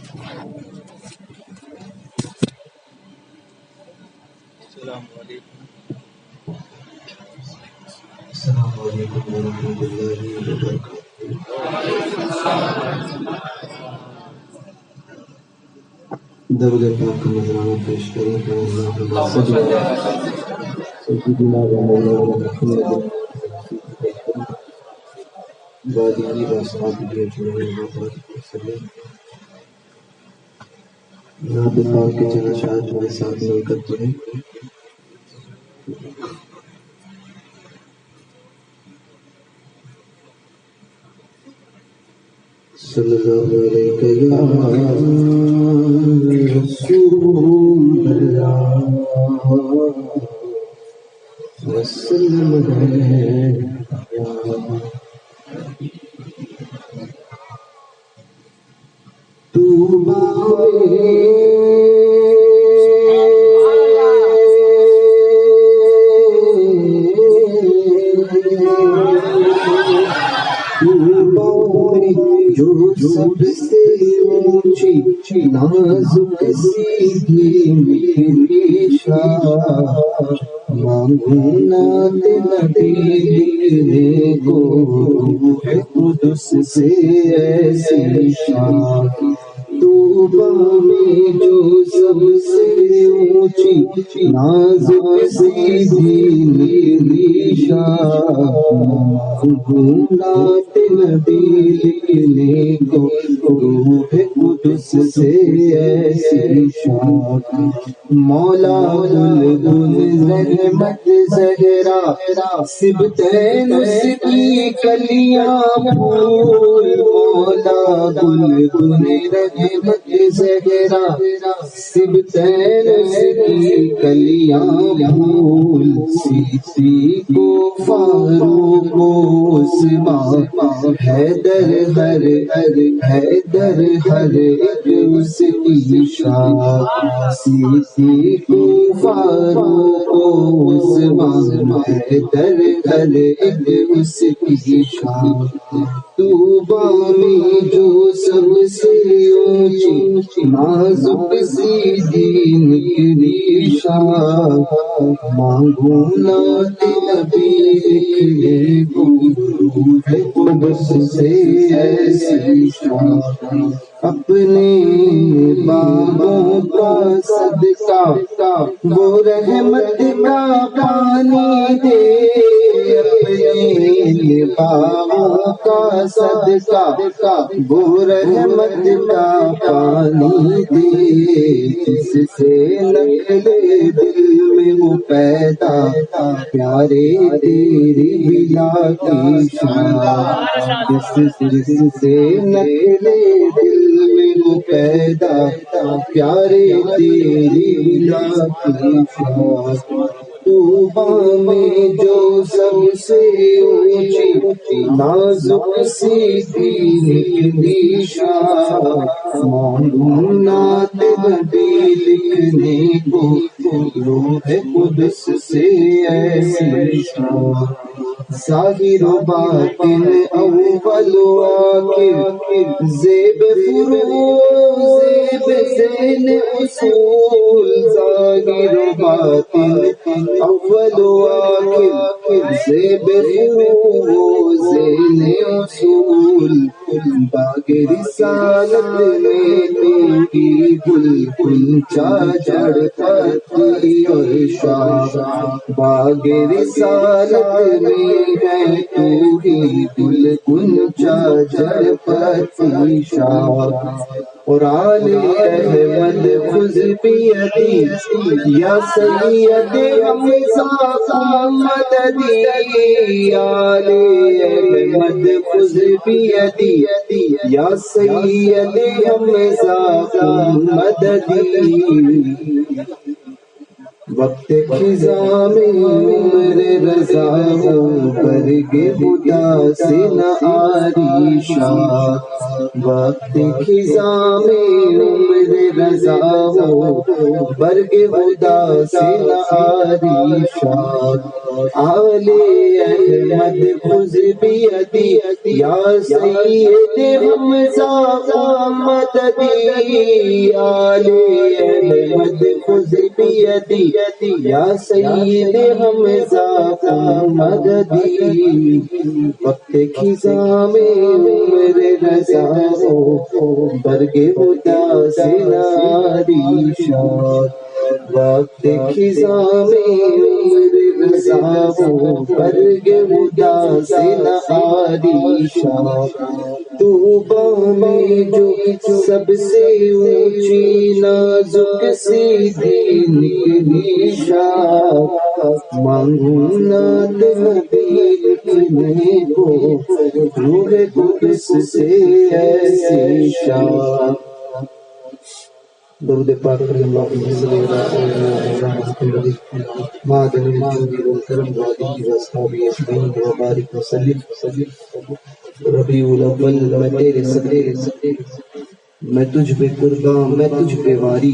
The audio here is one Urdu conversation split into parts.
السلام علیکم ورحمۃ اللہ وبرکاتہ۔ درود پاک کا نذرانہ پیش کریں کہ اللہم صل علی سیدنا و مولانا محمد وآلہ وصحبہ اجمعین وسلم۔ نعت پاک کے چند اشعار میرے ساتھ مل کر پڑھیں۔ صلی اللہ علیہ یا رسول اللہ وسلم جو سب سے اونچی نازک سیدھی میری شان، مانگوں نعت نبی لکھنے کو روح قدس سے ایسی شان، طوبیٰ میں جو سب سے اونچی نازک سیدھی میری شان، مانگوں نعت نبی لکھنے کو روح قدس سے ایسی شان، مولا بلبل رحمت زہرا سبطین اس کی کلیاں پھول، مولا بلبل رحمت زہرا سبطین اس کی کلیاں پھول، صدیق و فاروق و عثمان حیدر ہر ایک اس کی شان، صدیق و فاروق و عثمان حیدر ہر ایک اس کی شان، طوبیٰ میں جو سب سے اونچی نازک سیدھی نکلی شان، مانگوں نعت نبی لکھنے کو روح قدس سے ایسی شان، اپنے باغوں کا صدقہ وہ رحمت کا پانی دے، اپنے باغوں کا صدقہ وہ رحمت کا پانی دے، جس سے نکلے دل میں وہ پیدا پیارے تیری بلا کی شان، جس سے نکلے دل میں وہ پیدا پیارے تیری بلا کی شان، طوبیٰ میں جو سب سے اونچی نازک سیدھی نکلی شان، مانگوں نعت نبی لکھنے کو روح قدس سے ایسی شان، ظاہر و باطن اول و آخر زیب فروغ زیب زین اصول، ظاہر و باطن اول و آخر زیب فروغ زین اصول، باغ رسالت میں تیری گل کنچا جڑ پتی اور شاخ، باغ رسالت میں ہے تو ہی گل کنچا جڑ پتی شاخ، قرآن احمد خذ بیدی یا سید حمزہ مددی، آل احمد خذ بیدی یا سید حمزہ مددی، وقت خزاں میں عمر رضا ہو برگ خدا سے نہ آری شان، وقت خزاں میں عمر رضا ہو برگ ہدا سے نہ آری شاد آل احمد خذ بیدی یا سید حمزہ مددی آل احمد خذ بیدی یا سید حمزہ مددی وقت خزاں میں عمر رضا ہو برگ ہدا سے ناری شاد وقت خزاں میں عمر رضا ہو برگ ہدا سے ناری شاد طوبیٰ میں جو سب سے اونچی نازک سی نکلی شاخ مانگوں نعت حبیب لکھنے کو روح قدس سے ایسی شاخ درود پاک پر اللہم صلی اللہ علیہ وسلم معدن الجود والکرم وعلیہ واصحابہ اجمعین وبارک وسلم ربیع الاول میں تیرے صدقے میں تجھ پہ قرباں میں تجھ پہ واری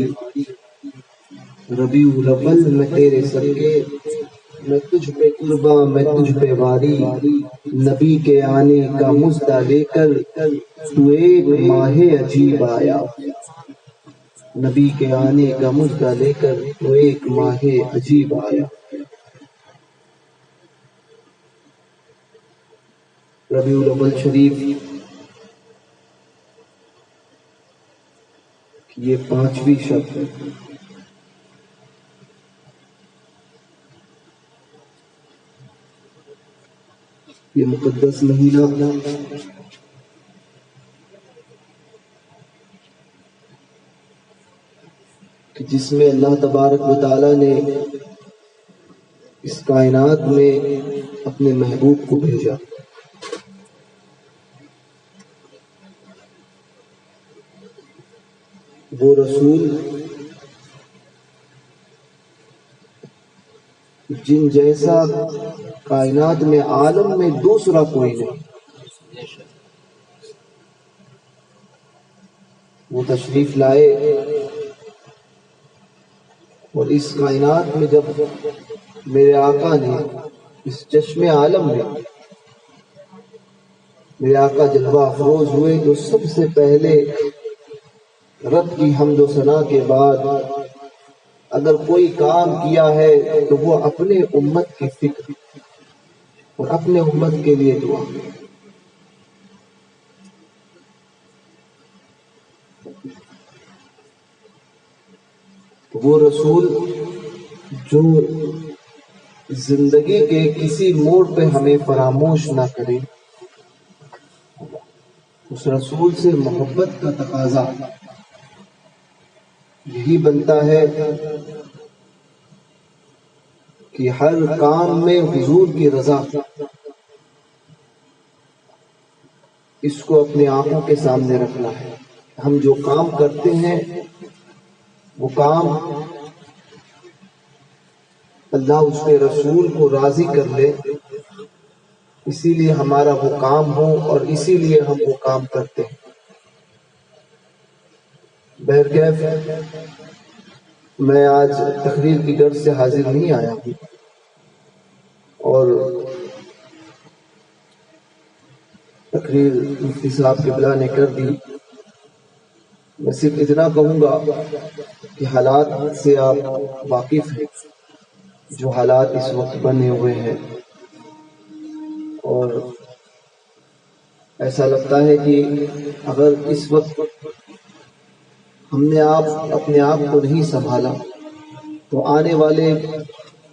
ربیع الاول میں تیرے صدقے میں تجھ پہ قرباں میں تجھ پہ واری نبی کے آنے کا مژدہ لے کر تو ایک ماہ عجیب آیا نبی کے آنے کا مژدہ لے کر تو ایک ماہ عجیب آیا ربیع الاول شریف یہ 5ویں شب ہے یہ مقدس مہینہ کہ جس میں اللہ تبارک و تعالی نے اس کائنات میں اپنے محبوب کو بھیجا وہ رسول جن جیسا کائنات میں عالم میں دوسرا کوئی نہیں وہ تشریف لائے اور اس کائنات میں جب میرے آقا نے اس چشم عالم میں میرے آقا جلوہ افروز ہوئے تو سب سے پہلے رب کی حمد و ثنا کے بعد اگر کوئی کام کیا ہے تو وہ اپنے امت کی فکر اور اپنے امت کے لیے دعا وہ رسول جو زندگی کے کسی موڑ پہ ہمیں فراموش نہ کرے اس رسول سے محبت کا تقاضا یہی بنتا ہے کہ ہر کام میں حضور کی رضا اس کو اپنے آنکھوں کے سامنے رکھنا ہے ہم جو کام کرتے ہیں وہ کام اللہ اس کے رسول کو راضی کر لے اسی لیے ہمارا وہ کام ہو اور اسی لیے ہم وہ کام کرتے ہیں بہرکیف میں آج تقریر کی غرض سے حاضر نہیں آیا ہوں اور تقریر مفتی صاحب قبلہ نے کر دی میں صرف اتنا کہوں گا کہ حالات سے آپ واقف ہیں جو حالات اس وقت بنے ہوئے ہیں اور ایسا لگتا ہے کہ اگر اس وقت ہم نے اپنے آپ کو نہیں سنبھالا تو آنے والے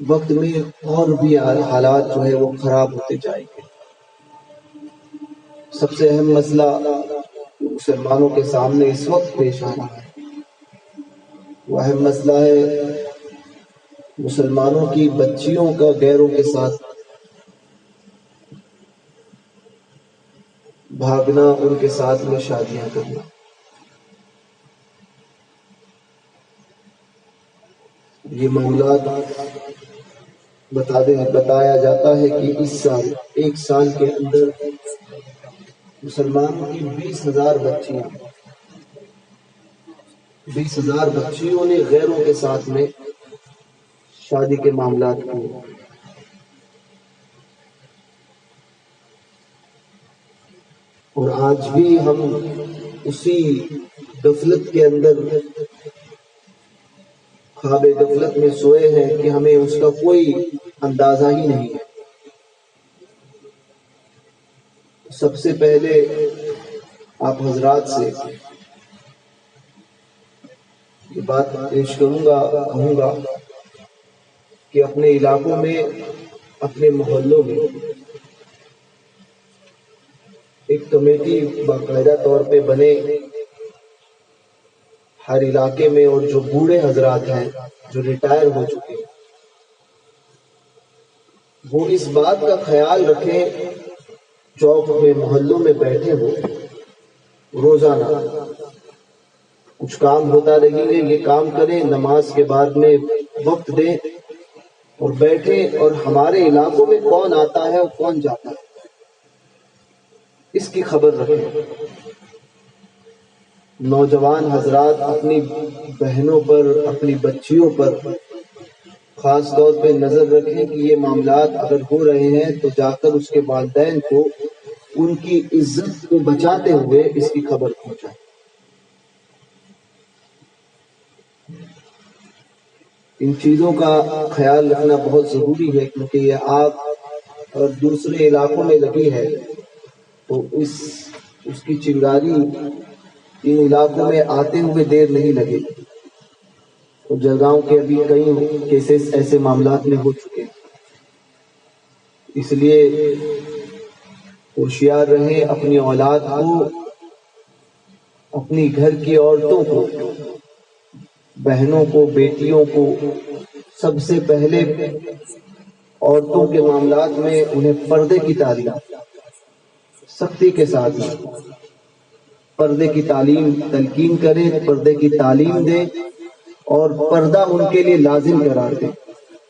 وقت میں اور بھی حالات جو ہے وہ خراب ہوتے جائیں گے سب سے اہم مسئلہ مسلمانوں کے سامنے اس وقت پیش آ رہا ہے وہ اہم مسئلہ ہے مسلمانوں کی بچیوں کا غیروں کے ساتھ بھاگنا ان کے ساتھ میں شادیاں کرنا یہ معاملات بتایا جاتا ہے کہ اس سال ایک سال کے اندر مسلمانوں کی 20,000 بچیاں 20,000 بچیوں نے غیروں کے ساتھ میں شادی کے معاملات کیے. اور آج بھی ہم اسی غفلت کے اندر، خواب غفلت میں سوئے ہیں کہ ہمیں اس کا کوئی اندازہ ہی نہیں ہے. سب سے پہلے آپ حضرات سے یہ بات پیش کہوں گا کہ اپنے علاقوں میں، اپنے محلوں میں ایک کمیٹی باقاعدہ طور پہ بنے ہر علاقے میں، اور جو بوڑھے حضرات ہیں جو ریٹائر ہو چکے ہیں وہ اس بات کا خیال رکھیں، چوک میں محلوں میں بیٹھے ہو، روزانہ کچھ کام ہوتا رہیں گے، یہ کام کریں، نماز کے بعد میں وقت دیں اور بیٹھیں، اور ہمارے علاقوں میں کون آتا ہے اور کون جاتا ہے اس کی خبر رکھیں. نوجوان حضرات اپنی بہنوں پر، اپنی بچیوں پر خاص طور پہ نظر رکھیں کہ یہ معاملات اگر ہو رہے ہیں تو جا کر اس کے والدین کو ان کی عزت کو بچاتے ہوئے اس کی خبر پہنچائیں. ان چیزوں کا خیال رکھنا بہت ضروری ہے، کیونکہ یہ آگ اور دوسرے علاقوں میں لگی ہے تو اس کی چنگاری ان علاقوں میں آتے ہوئے دیر نہیں لگے. اور جلگاؤں کے ابھی کئی کیسز ایسے معاملات میں ہو چکے ہیں. اس لیے ہوشیار رہیں، اپنی اولاد کو، اپنی گھر کی عورتوں کو، بہنوں کو، بیٹیوں کو، سب سے پہلے عورتوں کے معاملات میں انہیں پردے کی تعلیم سختی کے ساتھ پردے کی تعلیم تلقین کریں، پردے کی تعلیم دیں اور پردہ ان کے لیے لازم قرار دیں.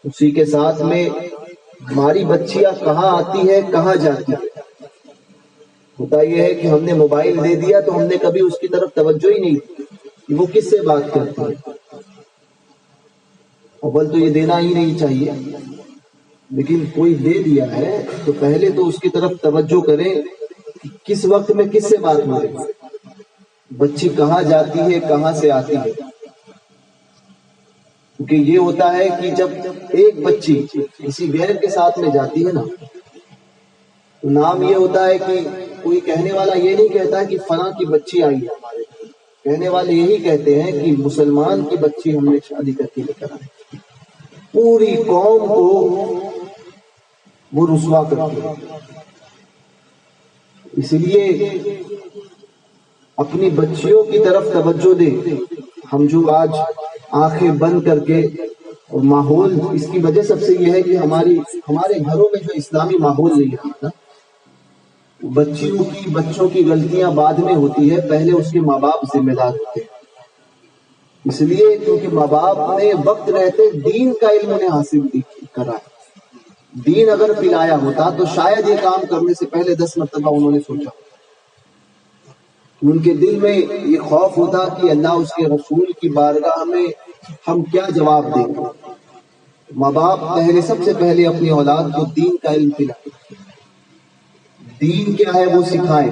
اسی کے ساتھ میں ہماری بچیاں کہاں آتی ہے، کہاں جاتی ہے. ہوتا یہ ہے کہ ہم نے موبائل دے دیا تو ہم نے کبھی اس کی طرف توجہ ہی نہیں دی کہ وہ کس سے بات کرتی ہے. اول تو یہ دینا ہی نہیں چاہیے، لیکن کوئی دے دیا ہے تو پہلے تو اس کی طرف توجہ کریں کہ کس وقت میں کس سے بات ہو رہی ہے، بچی کہاں جاتی ہے، کہاں سے آتی ہے. کیونکہ یہ ہوتا ہے کہ جب ایک بچی کسی غیر کے ساتھ میں جاتی ہے نا، تو نام یہ ہوتا ہے کہ کوئی کہنے والا یہ نہیں کہتا کہ فلاں کی بچی آئی ہے ہمارے، کہنے والے یہی کہتے ہیں کہ مسلمان کی بچی ہم نے شادی کر کے لے کر آئی. پوری قوم کو وہ رسوا کرتی ہے. اس لیے اپنی بچیوں کی طرف توجہ دیں. ہم جو آج آنکھیں بند کر کے، اور ماحول اس کی وجہ سب سے یہ ہے کہ ہمارے گھروں میں جو اسلامی ماحول نہیں رہا، بچوں کی غلطیاں بعد میں ہوتی ہے، پہلے اس کے ماں باپ ذمہ دار ہوتے ہیں. اس لیے کیونکہ ماں باپ نے وقت رہتے دین کا علم انہیں حاصل کرا. دین اگر پلایا ہوتا تو شاید یہ کام کرنے سے پہلے 10 مرتبہ انہوں نے سوچا. ان کے دل میں یہ خوف ہوتا کہ اللہ اس کے رسول کی بارگاہ میں ہم کیا جواب دیں گے. ماں باپ سب سے پہلے اپنی اولاد کو دین کا علم پلائیں، دین کیا ہے وہ سکھائیں.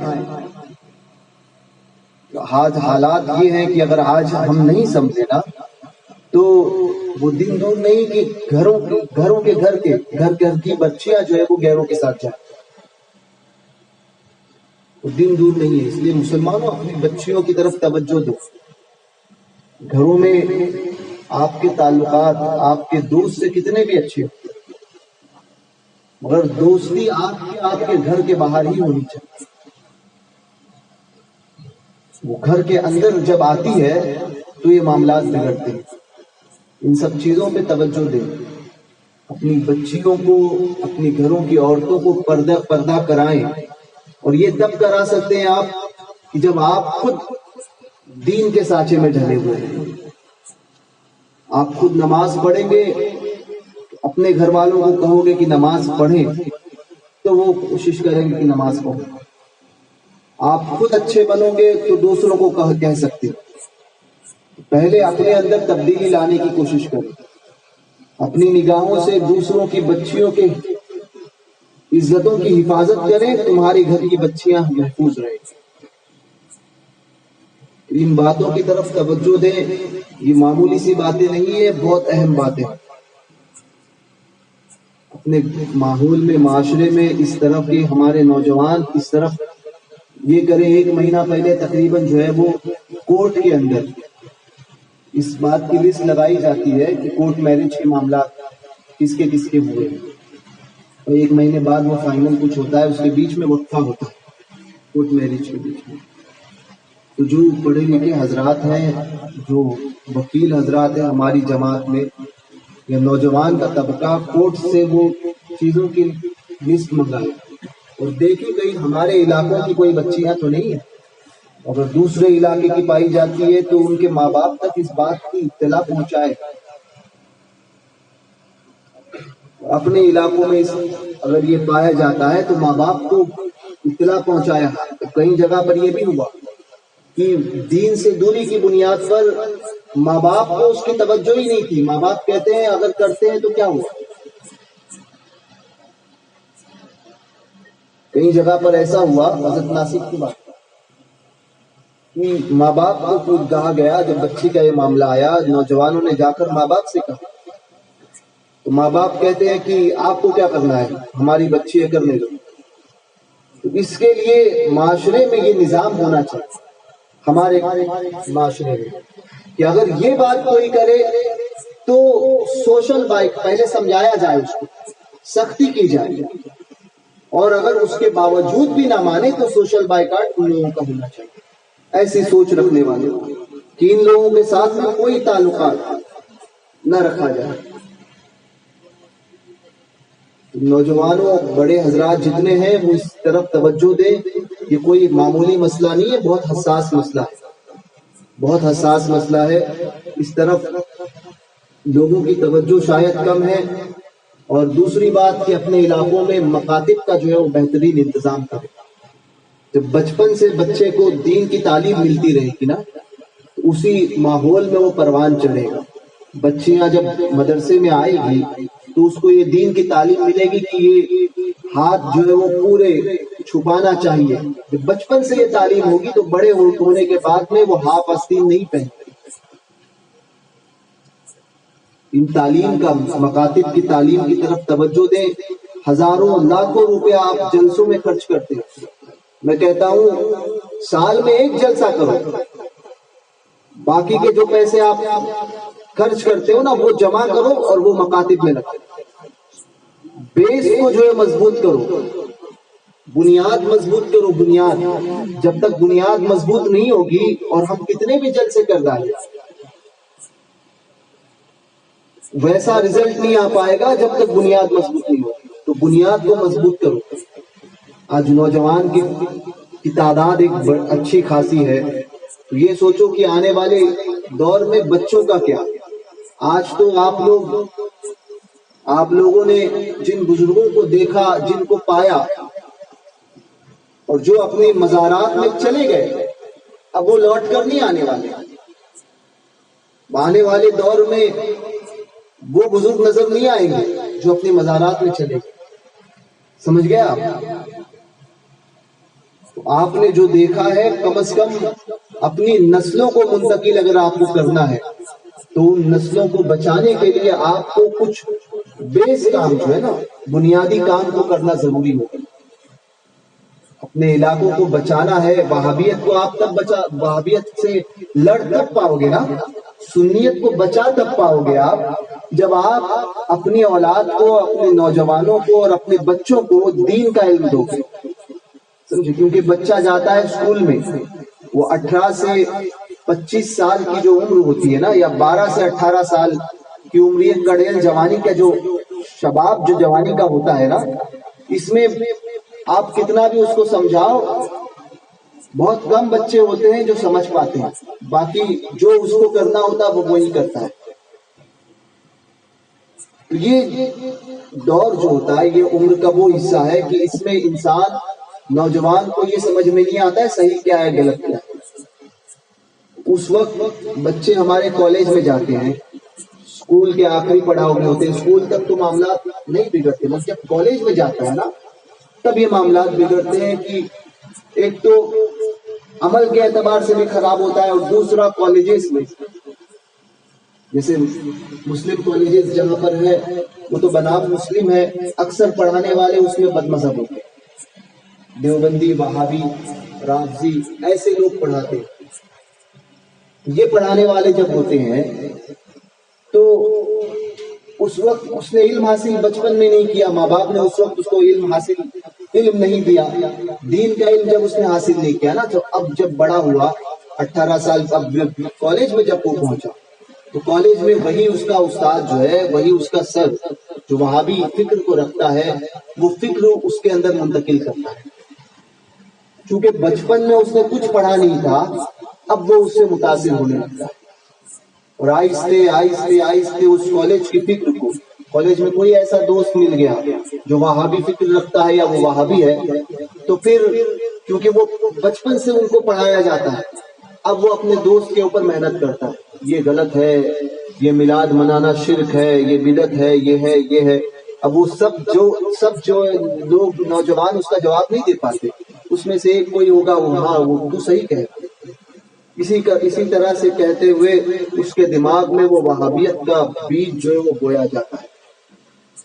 آج حالات یہ ہیں کہ اگر آج ہم نہیں سمجھے نا تو وہ دن دور نہیں کہ گھر کی بچیاں جو ہے وہ غیروں کے ساتھ جائیں، وہ دن دور نہیں ہے. اس لیے مسلمانوں اپنی بچیوں کی طرف توجہ دو. گھروں میں آپ کے تعلقات آپ کے دوست سے کتنے بھی اچھے ہو، مگر دوستی آپ کے گھر کے باہر ہی ہونی چاہیے. وہ گھر کے اندر جب آتی ہے تو یہ معاملات بگڑتے ہیں. ان سب چیزوں پہ توجہ دیں. اپنی بچیوں کو، اپنی گھروں کی عورتوں کو پردہ کرائیں. اور یہ تب کرا سکتے ہیں آپ کہ جب آپ خود دین کے سانچے میں ڈھلے ہوئے ہیں. آپ خود نماز پڑھیں گے، اپنے گھر والوں کو کہو گے کہ نماز پڑھیں تو وہ کوشش کریں گے کہ نماز پڑھیں. آپ خود اچھے بنو گے تو دوسروں کو کہہ سکتے. پہلے اپنے اندر تبدیلی لانے کی کوشش کریں، اپنی نگاہوں سے دوسروں کی بچیوں کے عزتوں کی حفاظت کریں، تمہاری گھر کی بچیاں محفوظ رہیں۔ ان باتوں کی طرف توجہ دیں، یہ معمولی سی باتیں نہیں ہیں، بہت اہم باتیں۔ اپنے ماحول میں، معاشرے میں اس طرف کے ہمارے نوجوان اس طرف یہ کریں۔ 1 مہینہ پہلے تقریباً جو ہے وہ کورٹ کے اندر اس بات کی لسٹ لگائی جاتی ہے کہ کورٹ میرج کے معاملات کس کے ہوئے، اور 1 مہینے بعد وہ فائنل کچھ ہوتا ہے، اس کے بیچ میں وقفہ ہوتا ہے کورٹ میرج کے بیچ میں۔ تو جو پڑھے لکھے حضرات ہیں، جو وکیل حضرات ہیں ہماری جماعت میں، یا نوجوان کا طبقہ، کورٹ سے وہ چیزوں کی لسٹ منگائے اور دیکھیں کہیں ہمارے علاقوں کی کوئی بچیاں تو نہیں ہیں، اگر دوسرے علاقے کی پائی جاتی ہے تو ان کے ماں باپ تک اس بات کی اطلاع پہنچائے۔ اپنے علاقوں میں اگر یہ پایا جاتا ہے تو ماں باپ کو اطلاع پہنچایا۔ کئی جگہ پر یہ بھی ہوا کہ دین سے دوری کی بنیاد پر ماں باپ کو اس کی توجہ ہی نہیں تھی، ماں باپ کہتے ہیں اگر کرتے ہیں تو کیا ہوا۔ کئی جگہ پر ایسا ہوا، حضرت ناسک کی بات کہ ماں باپ کو کہا گیا، جب بچی کا یہ معاملہ آیا، نوجوانوں نے جا کر ماں باپ سے کہا تو ماں باپ کہتے ہیں کہ آپ کو کیا کرنا ہے، ہماری بچی ہے کرنے دو۔ تو اس کے لیے معاشرے میں یہ نظام ہونا چاہیے، ہمارے معاشرے میں، کہ اگر یہ بات کوئی کرے تو سوشل بائک پہلے سمجھایا جائے، اس کو سختی کی جائے، اور اگر اس کے باوجود بھی نہ مانے تو سوشل بائیکاٹ ان لوگوں کا ہونا چاہیے۔ ایسی سوچ رکھنے والے کہ ان لوگوں کے ساتھ میں کوئی تعلقات نہ رکھا جائے۔ نوجوانوں، بڑے حضرات جتنے ہیں وہ اس طرف توجہ دیں، یہ کوئی معمولی مسئلہ نہیں ہے، بہت حساس مسئلہ ہے، بہت حساس مسئلہ ہے۔ اس طرف لوگوں کی توجہ شاید کم ہے۔ اور دوسری بات کہ اپنے علاقوں میں مکاتب کا جو ہے وہ بہترین انتظام کرے۔ جب بچپن سے بچے کو دین کی تعلیم ملتی رہے گی نا، تو اسی ماحول میں وہ پروان چڑھے گا۔ بچیاں جب مدرسے میں آئے گی تو اس کو یہ دین کی تعلیم ملے گی کہ یہ ہاتھ جو ہے وہ پورے چھپانا چاہیے۔ جب بچپن سے یہ تعلیم ہوگی تو بڑے ہونے کے بعد میں وہ ہاف آستین نہیں پہنتے۔ ان تعلیم کا، مکاتب کی تعلیم کی طرف توجہ دیں۔ ہزاروں لاکھوں روپے آپ جلسوں میں خرچ کرتے ہیں، میں کہتا ہوں سال میں 1 جلسہ کرو، باقی کے جو پیسے آپ خرچ کرتے ہو نا وہ جمع کرو اور وہ مکاتب میں رکھو۔ بیس کو جو ہے مضبوط کرو، بنیاد مضبوط کرو۔ بنیاد جب تک بنیاد مضبوط نہیں ہوگی، اور ہم کتنے بھی جلسے کر ڈالیں، ویسا رزلٹ نہیں آ پائے گا جب تک بنیاد مضبوط نہیں ہوگی۔ تو بنیاد کو مضبوط کرو۔ آج نوجوان کی تعداد ایک اچھی خاصی ہے، تو یہ سوچو کہ آنے والے دور میں بچوں کا کیا۔ آج تو آپ لوگوں نے جن بزرگوں کو دیکھا، جن کو پایا، اور جو اپنے مزارات میں چلے گئے، اب وہ لوٹ کر نہیں آنے والے۔ آنے والے دور میں وہ بزرگ نظر نہیں آئیں گے جو اپنے مزارات میں چلے گئے۔ سمجھ گیا آپ؟ تو آپ نے جو دیکھا ہے، کم از کم اپنی نسلوں کو منتقل اگر آپ کو کرنا ہے تو ان نسلوں کو بچانے کے لیے آپ کو کچھ بیس کام جو ہے نا، بنیادی کام کو کرنا ضروری ہوگا۔ اپنے علاقوں کو بچانا ہے۔ وہابیت کو آپ وہابیت سے لڑ تب پاؤ گے نا، سنیت کو بچا تب پاؤ گے آپ جب آپ اپنی اولاد کو، اپنے نوجوانوں کو اور اپنے بچوں کو دین کا علم دو گے۔ سمجھے؟ کیونکہ بچہ جاتا ہے اسکول میں، وہ 18 سے 25 سال کی جو عمر ہوتی ہے نا، یا 12 سے 18 سال کی عمر، یہ کڑیل جوانی کا جو شباب جو جوانی کا ہوتا ہے نا، اس میں آپ کتنا بھی اس کو سمجھاؤ، بہت کم بچے ہوتے ہیں جو سمجھ پاتے ہیں، باقی جو اس کو کرنا ہوتا ہے وہ وہی کرتا ہے۔ یہ دور جو ہوتا ہے، یہ عمر کا وہ حصہ ہے کہ اس میں انسان، نوجوان کو یہ سمجھ میں نہیں آتا ہے صحیح کیا ہے غلط کیا ہے۔ اس وقت بچے ہمارے کالج میں جاتے ہیں، اسکول کے آخری پڑاؤ میں ہوتے ہیں، اسکول تک تو معاملات نہیں بگڑتے، مگر جب کالج میں جاتا ہے نا تب یہ معاملات بگڑتے ہیں کہ ایک تو عمل کے اعتبار سے بھی خراب ہوتا ہے، اور دوسرا کالجز میں جیسے مسلم کالجز جہاں پر ہے وہ تو بنام مسلم ہے، اکثر پڑھانے والے اس میں بد مذہب ہوتے ہیں، دیوبندی، وہابی، رافضی ایسے لوگ پڑھاتے ہیں۔ یہ پڑھانے والے جب ہوتے ہیں تو اس وقت اس نے علم حاصل بچپن میں نہیں کیا، ماں باپ نے اس وقت اس کو علم نہیں دیا، دین کا علم جب اس نے حاصل نہیں کیا نا، تو اب جب بڑا ہوا 18 سال، اب کالج میں جب وہ پہنچا تو کالج میں وہی اس کا استاد جو ہے، وہی اس کا سر جو وہابی فکر کو رکھتا ہے، وہ فکر اس کے اندر منتقل کرتا ہے۔ چونکہ بچپن میں اس نے کچھ پڑھا نہیں تھا، اب وہ اس سے متاثر ہونے لگتا ہے، اور آہستہ آہستہ آہستہ اس کالج کی فکر کو، کالج میں کوئی ایسا دوست مل گیا جو وہابی فکر رکھتا ہے یا وہ وہابی ہے، تو پھر کیونکہ وہ بچپن سے ان کو پڑھایا جاتا ہے، اب وہ اپنے دوست کے اوپر محنت کرتا ہے، یہ غلط ہے، یہ میلاد منانا شرک ہے، یہ بدعت ہے، یہ ہے۔ اب وہ سب جو لوگ نوجوان اس کا جواب نہیں دے پاتے، اس میں سے ایک کوئی ہوگا، وہ ہاں وہ تو صحیح کہے گا، اسی طرح سے کہتے ہوئے اس کے دماغ میں وہ وہابیت کا بیج جو ہے وہ بویا جاتا ہے،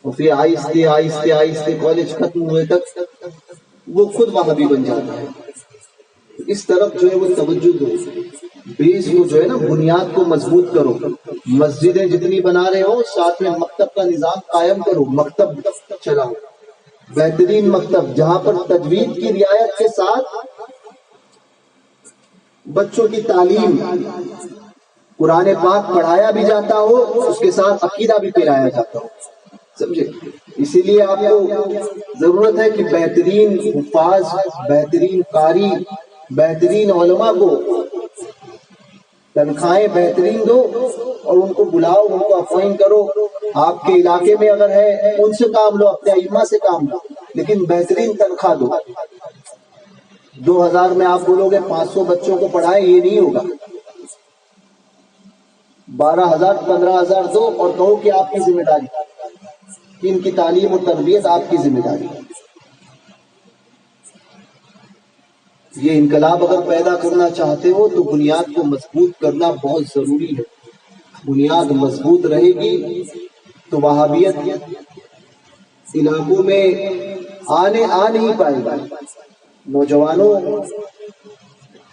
اور پھر آہستہ آہستہ آہستہ کالج ختم ہوئے تک وہ خود وہابی بن جاتا ہے۔ اس طرف جو ہے وہ توجہ دو، بیس کو جو ہے نا، بنیاد کو مضبوط کرو، مسجدیں جتنی بنا رہے ہو ساتھ میں مکتب کا نظام قائم کرو، مکتب چلاؤ، بہترین مکتب جہاں پر تجوید کی رعایت کے ساتھ بچوں کی تعلیم، قرآن پاک پڑھایا بھی جاتا ہو، اس کے ساتھ عقیدہ بھی پڑھایا جاتا ہو، سمجھے؟ اسی لیے آپ کو ضرورت ہے کہ بہترین حفاظ، بہترین قاری، بہترین علماء کو تنخواہیں بہترین دو اور ان کو بلاؤ، ان کو اپوائنٹ کرو، آپ کے علاقے میں اگر ہے ان سے کام لو، اپنے ائمہ سے کام لو، لیکن بہترین تنخواہ دو۔ 2000 میں آپ بولو گے 500 بچوں کو پڑھائیں، یہ نہیں ہوگا، 12,000 15,000 دو اور کہو کہ آپ کی ذمہ داری، کہ ان کی تعلیم اور تربیت آپ کی ذمہ داری۔ یہ انقلاب اگر پیدا کرنا چاہتے ہو تو بنیاد کو مضبوط کرنا بہت ضروری ہے، بنیاد مضبوط رہے گی تو وہابیت علاقوں میں آ نہیں پائے گا۔ نوجوانوں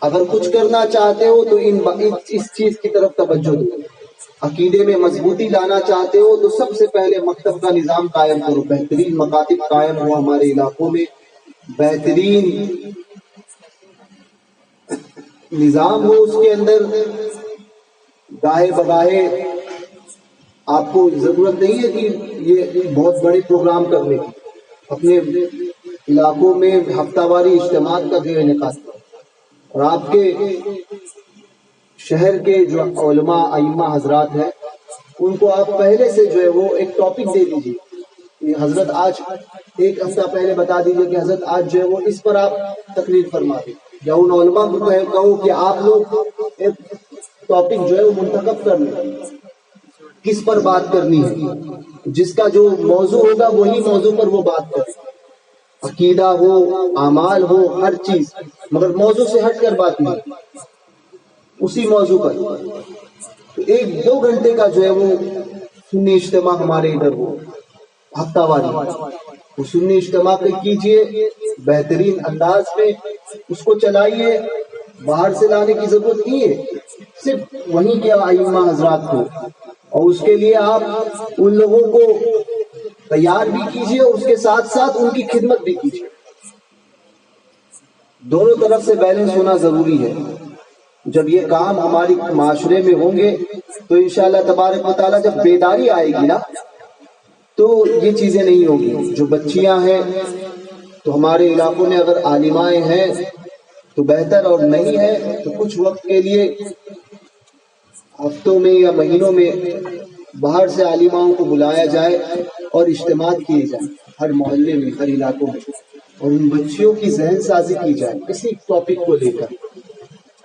اگر کچھ کرنا چاہتے ہو تو اس چیز کی طرف توجہ دو، عقیدے میں مضبوطی لانا چاہتے ہو تو سب سے پہلے مکتب کا نظام قائم کرو، بہترین مکاتب قائم ہو ہمارے علاقوں میں، بہترین نظام ہو اس کے اندر، گاہے بگاہے آپ کو ضرورت نہیں ہے کہ یہ بہت بڑے پروگرام کرنے کی، اپنے علاقوں میں ہفتہ واری اجتماعات کا جو انعقاد کرو، اور آپ کے شہر کے جو علماء ائمہ حضرات ہیں ان کو آپ پہلے سے جو ہے وہ ایک ٹاپک دے دیجیے، حضرت آج ایک ہفتہ پہلے بتا دیجیے کہ حضرت آج جو ہے وہ اس پر آپ تقریر فرما دیں، یا ان علماء کو کہو کہ آپ لوگ ایک ٹاپک جو ہے وہ منتخب کر لیں، کس پر بات کرنی ہے، جس کا جو موضوع ہوگا وہی موضوع پر وہ بات کرے، عقیدہ ہو، اعمال ہو، ہر چیز، مگر موضوع سے ہٹ کر بات نہیں، اسی موضوع پر۔ تو 1-2 گھنٹے کا جو ہے وہ سنی اجتماع ہمارے ادھر ہو، ہفتہ واری، وہ سنی اجتماع پہ کیجئے، بہترین انداز میں اس کو چلائیے، باہر سے لانے کی ضرورت نہیں ہے، صرف وہیں کے ائمہ حضرات کو، اور اس کے لیے آپ ان لوگوں کو تیار بھی کیجئے اور اس کے ساتھ ساتھ ان کی خدمت بھی کیجئے، دونوں طرف سے بیلنس ہونا ضروری ہے۔ جب یہ کام ہماری معاشرے میں ہوں گے تو انشاءاللہ تبارک و تعالیٰ جب بیداری آئے گی نا تو یہ چیزیں نہیں ہوگی۔ جو بچیاں ہیں تو ہمارے علاقوں میں اگر عالمائیں ہیں تو بہتر، اور نہیں ہے تو کچھ وقت کے لیے ہفتوں میں یا مہینوں میں باہر سے عالماؤں کو بلایا جائے اور اجتماع کیے جائیں ہر محلے میں، ہر علاقوں میں، اور ان بچیوں کی ذہن سازی کی جائے اسی ٹاپک کو لے کر،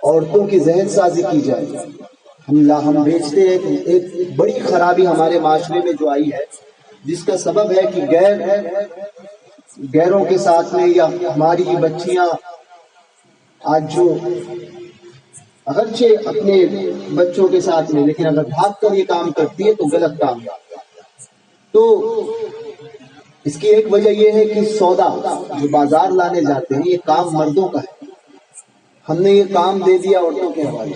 عورتوں کی ذہن سازی کی جائے. ہم بیچتے ہیں. ایک بڑی خرابی ہمارے معاشرے میں جو آئی ہے جس کا سبب ہے کہ غیروں کے ساتھ میں یا ہماری بچیاں آج جو اگرچہ اپنے بچوں کے ساتھ میں لیکن اگر بھاگ کر یہ کام کرتی ہے تو غلط کام ہے. تو اس کی ایک وجہ یہ ہے کہ سودا جو بازار لانے جاتے ہیں یہ کام مردوں کا ہے. ہم نے یہ کام دے دیا عورتوں کے حوالے.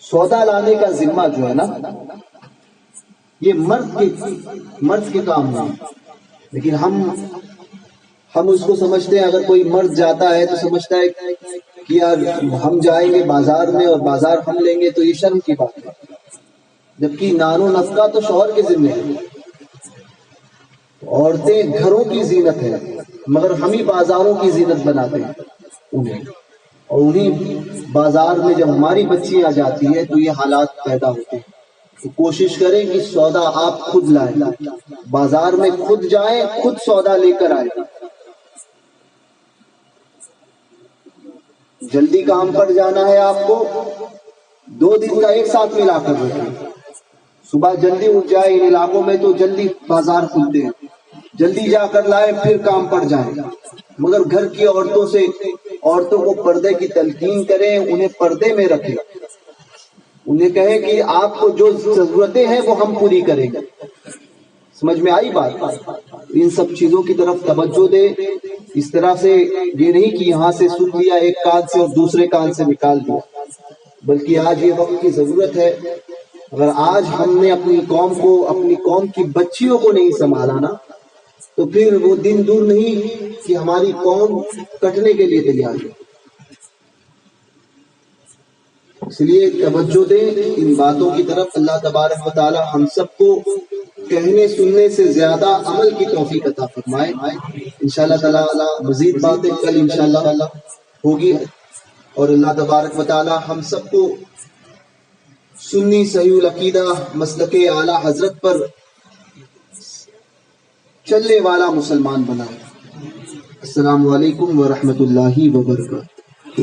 سودا لانے کا ذمہ جو ہے نا یہ مرد کے کام ہے. لیکن ہم اس کو سمجھتے ہیں اگر کوئی مرد جاتا ہے تو سمجھتا ہے کہ یار ہم جائیں گے بازار میں اور بازار ہم لیں گے تو یہ شرم کی بات ہے. جبکہ نان و نفقہ تو شوہر کے ذمہ ہے. عورتیں گھروں کی زینت ہے مگر ہم ہی بازاروں کی زینت بناتے ہیں انہیں. اور انہیں بازار میں جب ہماری بچی آ جاتی ہے تو یہ حالات پیدا ہوتے ہیں. تو کوشش کریں کہ سودا آپ خود لائیں, بازار میں خود جائیں, خود سودا لے کر آئیں. جلدی کام پر جانا ہے آپ کو 2 دن کا ایک ساتھ ملا کر رکھیں. صبح جلدی اٹھ جائے. ان علاقوں میں تو جلدی بازار کھلتے ہیں, جلدی جا کر لائے پھر کام پر جائیں. مگر گھر کی عورتوں کو پردے کی تلقین کریں, انہیں پردے میں رکھیں, انہیں کہیں کہ آپ کو جو ضرورتیں ہیں وہ ہم پوری کریں گے. سمجھ میں آئی بات؟ ان سب چیزوں کی طرف توجہ دے. اس طرح سے یہ نہیں کہ یہاں سے سن لیا ایک کان سے اور دوسرے کان سے نکال دیا, بلکہ آج یہ وقت کی ضرورت ہے. اگر آج ہم نے اپنی قوم کی بچیوں کو نہیں سنبھالا نا تو پھر وہ دن دور نہیں کہ ہماری قوم کٹنے کے لیے تیار ہے. اس لیے توجہ دیں ان باتوں کی طرف. اللہ تبارک و تعالی ہم سب کو کہنے سننے سے زیادہ عمل کی توفیق عطا فرمائے. انشاءاللہ تعالی مزید باتیں کل انشاءاللہ ہوگی, اور اللہ تبارک و تعالی ہم سب کو سنی صحیح العقیدہ مسلک اعلی حضرت پر چلنے والا مسلمان بنائے. السلام علیکم ورحمۃ اللہ وبرکاتہ.